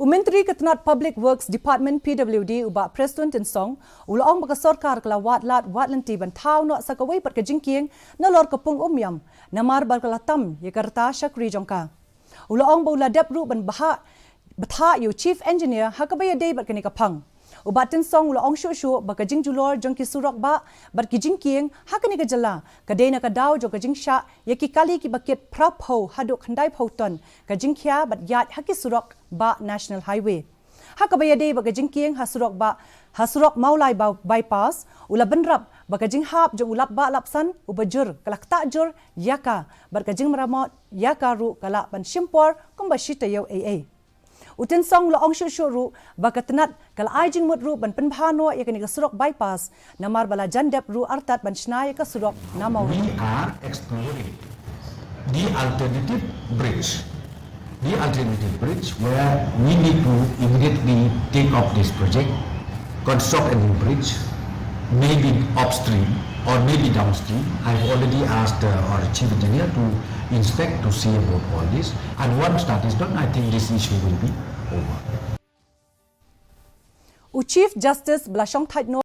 Myntri Tnat Public Works Department PWD uba Preston Tinsong ulaong baka sarkar kala watlat watlanti ban Thaw no sa Kawei pat ka Jingkieng Nalor ka Pung Umïam namar bal kala tam Yakarta Shakri jongka ulaong baula depru ban batha yu Chief Engineer hakabaya day bat kani kapang uba Tinsong ulaong shu baka Jingjulor jongki surok ba bat ki Jingkieng hakani ka jala kadena ka daw jo ka Jingsha yaki kali ki bakit prap ho haduk handai phauton ka Jingkhia bat yat haki surok ba National Highway. Hakabaya day baga Jingkieng hasurok maulai bypass ula benrap baga jinghap jong ulap ba lapsan ubajur kalak takjur yaka barka jing meramot yaka ru kala ban shimpor kumba shita yo AA. Utin song laong shu ru baga Tnat kala ai jing mut ru ban penphano yakani ka surok bypass namar bala jandep ru artat ban shnai ka surok namau. We are exploring the alternative bridge. The alternative bridge where we need to immediately take up this project, construct a new bridge, maybe upstream or maybe downstream. I've already asked our chief engineer to inspect to see about all this, and once that is done, I think this issue will be over. Chief Justice Blashong Thaitno